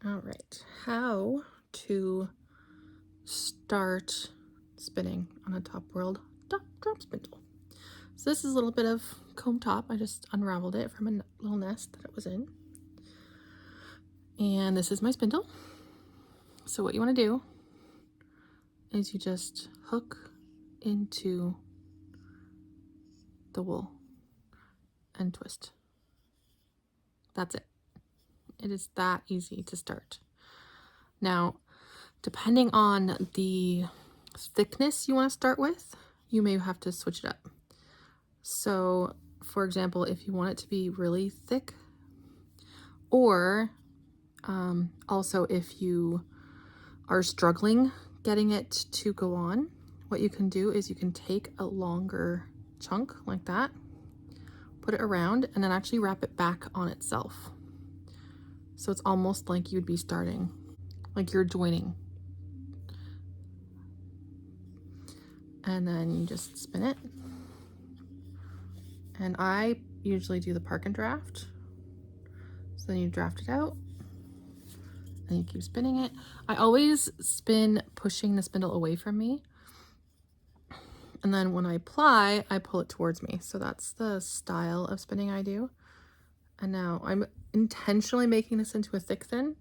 All right, how to start spinning on a top whorl drop spindle. So this is a little bit of comb top. I just unraveled it from a little nest that it was in. And this is my spindle. So what you want to do is you just hook into the wool and twist. That's it. It is that easy to start. Now, depending on the thickness you want to start with, you may have to switch it up. So, for example, if you want it to be really thick, or also if you are struggling getting it to go on, what you can do is you can take a longer chunk like that, put it around, and then actually wrap it back on itself. So it's almost like you'd be starting, like you're joining. And then you just spin it. And I usually do the park and draft. So then you draft it out and you keep spinning it. I always spin pushing the spindle away from me. And then when I apply, I pull it towards me. So that's the style of spinning I do. And now I'm intentionally making this into a thick thin.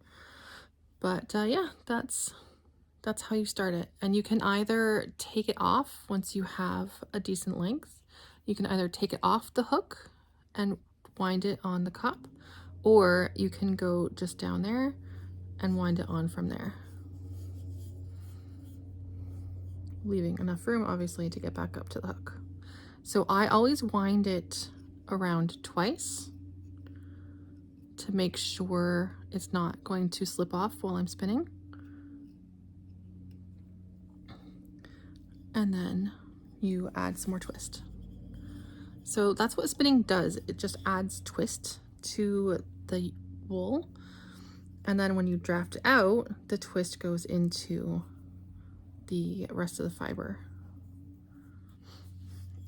But yeah, that's how you start it. And you can either take it off once you have a decent length. You can either take it off the hook and wind it on the cup, or you can go just down there and wind it on from there, leaving enough room obviously to get back up to the hook. So I always wind it around twice to make sure it's not going to slip off while I'm spinning. And then you add some more twist. So that's what spinning does. It just adds twist to the wool. And then when you draft it out, the twist goes into the rest of the fiber.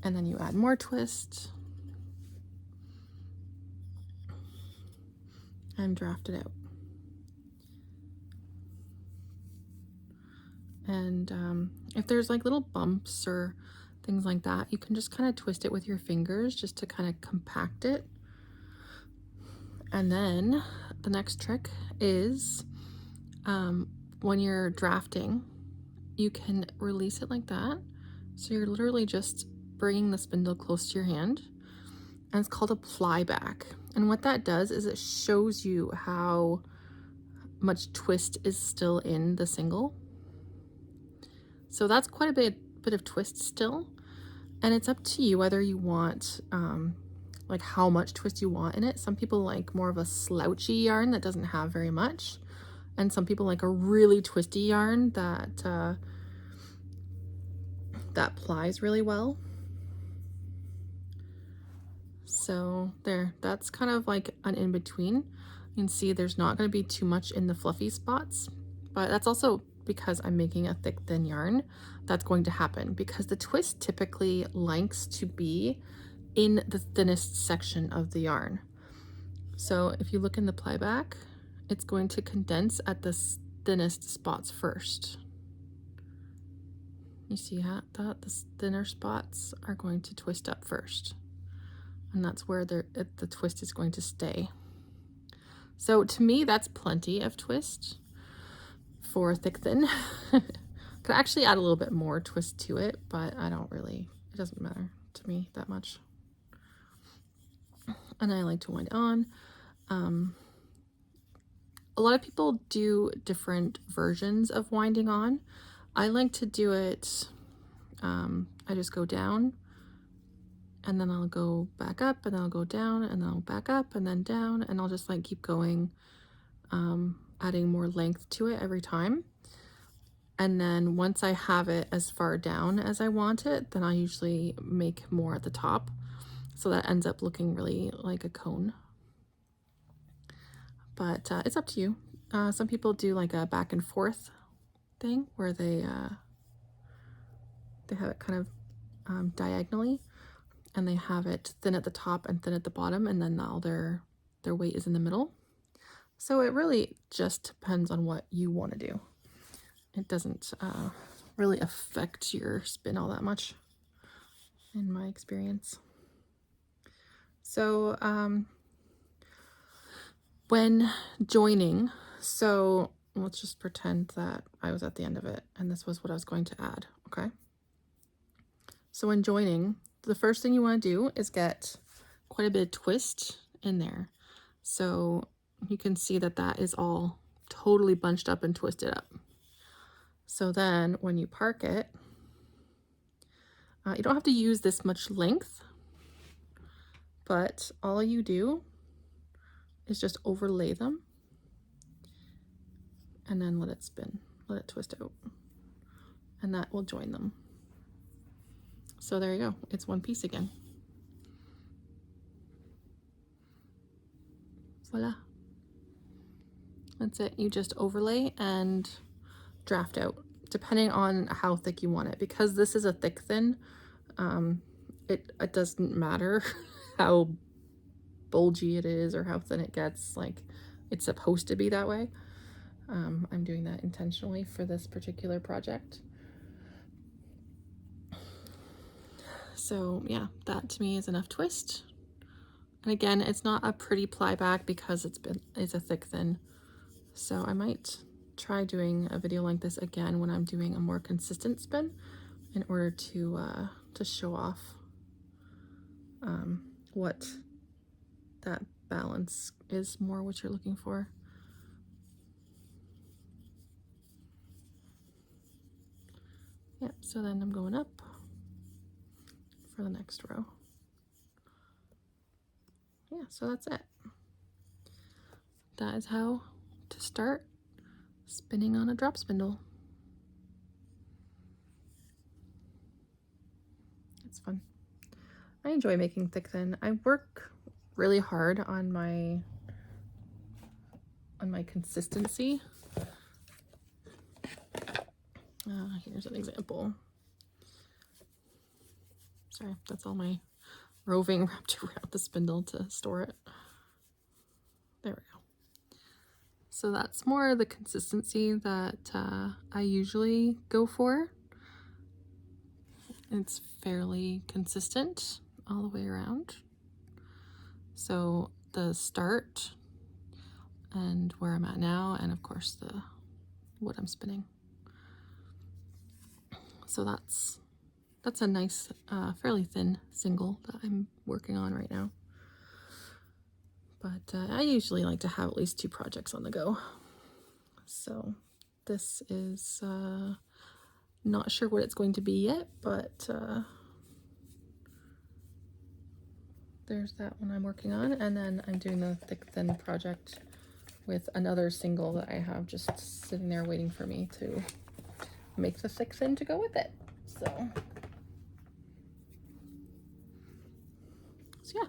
And then you add more twist and draft it out. And if there's like little bumps or things like that, you can just kind of twist it with your fingers just to kind of compact it. And then the next trick is when you're drafting, you can release it like that. So you're literally just bringing the spindle close to your hand, and it's called a ply back. And what that does is it shows you how much twist is still in the single. So that's quite a bit of twist still. And it's up to you whether you want like how much twist you want in it. Some people like more of a slouchy yarn that doesn't have very much. And some people like a really twisty yarn that that plies really well. So there, that's kind of like an in-between. You can see there's not going to be too much in the fluffy spots, but that's also because I'm making a thick thin yarn. That's going to happen because the twist typically likes to be in the thinnest section of the yarn. So if you look in the ply back, it's going to condense at the thinnest spots first. You see how the thinner spots are going to twist up first, and that's where the twist is going to stay. So to me, that's plenty of twist for thick thin. Could actually add a little bit more twist to it, but I don't really, it doesn't matter to me that much. And I like to wind it on. A lot of people do different versions of winding on. I like to do it, I just go down, and then I'll go back up, and then I'll go down, and then I'll back up, and then down, and I'll just like keep going, adding more length to it every time. And then once I have it as far down as I want it, then I usually make more at the top. So that ends up looking really like a cone. But it's up to you. Some people do like a back and forth thing where they have it kind of diagonally, and they have it thin at the top and thin at the bottom, and then all their weight is in the middle. So it really just depends on what you want to do. It doesn't really affect your spin all that much, in my experience. So when joining, so let's just pretend that I was at the end of it and this was what I was going to add, okay? So when joining, the first thing you want to do is get quite a bit of twist in there. So you can see that that is all totally bunched up and twisted up. So then when you park it, you don't have to use this much length, but all you do is just overlay them and then let it spin, let it twist out, and that will join them. So there you go, it's one piece again. Voila. That's it. You just overlay and draft out, depending on how thick you want it. Because this is a thick thin, it doesn't matter how bulgy it is or how thin it gets. Like, it's supposed to be that way. I'm doing that intentionally for this particular project. So yeah, that to me is enough twist. And again, it's not a pretty ply back because it's a thick thin. So I might try doing a video like this again when I'm doing a more consistent spin in order to show off what that balance is more what you're looking for. Yeah, so then I'm going up for the next row. Yeah, so that's it. That is how to start spinning on a drop spindle. It's fun. I enjoy making thick thin. I work really hard on my consistency. Here's an example. Sorry, that's all my roving wrapped around the spindle to store it. There we go. So that's more the consistency that I usually go for. It's fairly consistent all the way around. So the start and where I'm at now, and of course what I'm spinning. So that's a nice, fairly thin single that I'm working on right now. But I usually like to have at least 2 projects on the go. So this is not sure what it's going to be yet, but there's that one I'm working on. And then I'm doing the thick thin project with another single that I have just sitting there waiting for me to make the thick thin to go with it. So yeah,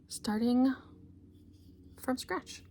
starting from scratch.